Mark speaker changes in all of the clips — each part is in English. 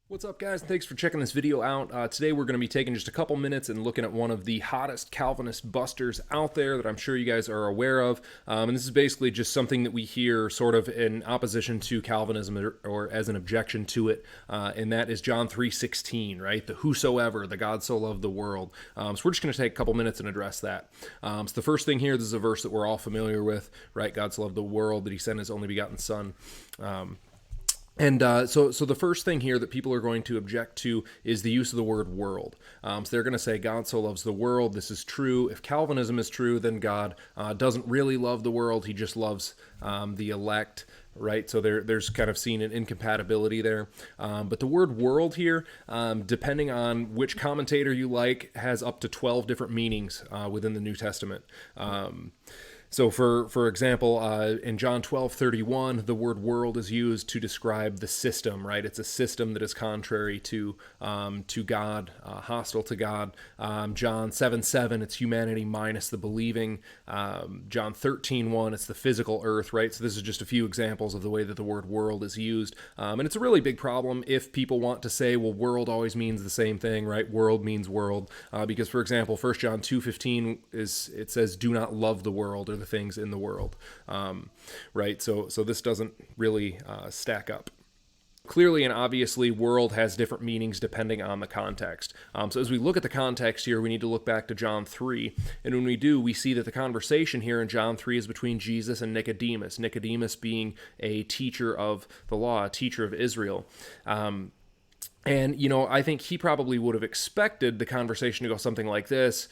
Speaker 1: What's up, guys? Thanks for checking this video out. Today we're going to be taking just a couple minutes and looking at one of the hottest Calvinist busters out there that I'm sure you guys are aware of. And this is basically just something that we hear sort of in opposition to Calvinism or as an objection to it. And that is John 3:16, right? The whosoever, the God so loved the world. So we're just going to take a couple minutes and address that. So the first thing here, this is a verse that we're all familiar with, right? God so loved the world that he sent his only begotten son. So the first thing here that people are going to object to is the use of the word world. So they're going to say God so loves the world. This is true. If Calvinism is true, then God doesn't really love the world. He just loves the elect, right? So there's kind of seen an incompatibility there. But the word world here, depending on which commentator you like, has up to 12 different meanings within the New Testament. So for example, in John 12:31, the word world is used to describe the system, right? It's a system that is contrary to God, hostile to God. John 7:7, it's humanity minus the believing. John 13:1, it's the physical earth, right? So this is just a few examples of the way that the word world is used. And it's a really big problem if people want to say, well, world always means the same thing, right? World means world. Because, for example, 1 John 2:15, it says, do not love the world or the things in the world, right? So this doesn't really stack up. Clearly and obviously, world has different meanings depending on the context. So as we look at the context here, we need to look back to John 3. And when we do, we see that the conversation here in John 3 is between Jesus and Nicodemus. Nicodemus being a teacher of the law, a teacher of Israel. And, I think he probably would have expected the conversation to go something like this.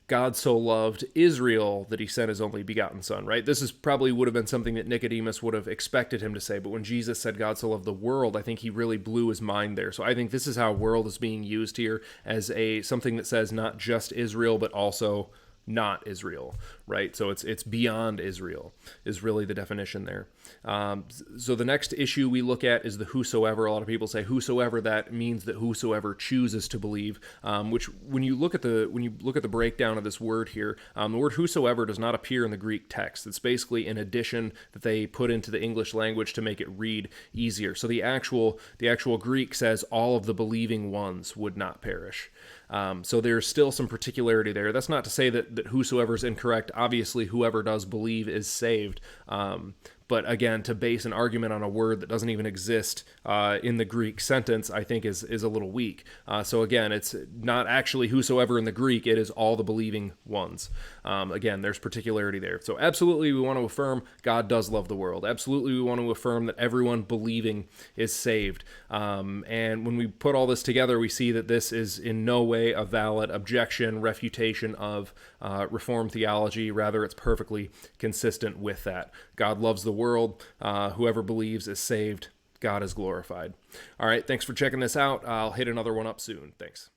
Speaker 1: God so loved Israel that he sent his only begotten son, right? This is probably would have been something that Nicodemus would have expected him to say. But when Jesus said God so loved the world, I think he really blew his mind there. So I think this is how world is being used here as something that says not just Israel, but also not Israel, right? So it's beyond Israel is really the definition there. So the next issue we look at is the whosoever. A lot of people say whosoever. That means that whosoever chooses to believe. Which when you look at the breakdown of this word here, the word whosoever does not appear in the Greek text. It's basically an addition that they put into the English language to make it read easier. So the actual Greek says all of the believing ones would not perish. So there's still some particularity there. That's not to say that whosoever is incorrect. Obviously, whoever does believe is saved. But again, to base an argument on a word that doesn't even exist in the Greek sentence, I think is a little weak. So again, it's not actually whosoever in the Greek, it is all the believing ones. Again, there's particularity there. So absolutely we want to affirm God does love the world. Absolutely we want to affirm that everyone believing is saved. And when we put all this together, we see that this is in no way a valid objection, refutation of Reformed theology. Rather, it's perfectly consistent with that. God loves the world. Whoever believes is saved. God is glorified. All right, thanks for checking this out. I'll hit another one up soon. Thanks.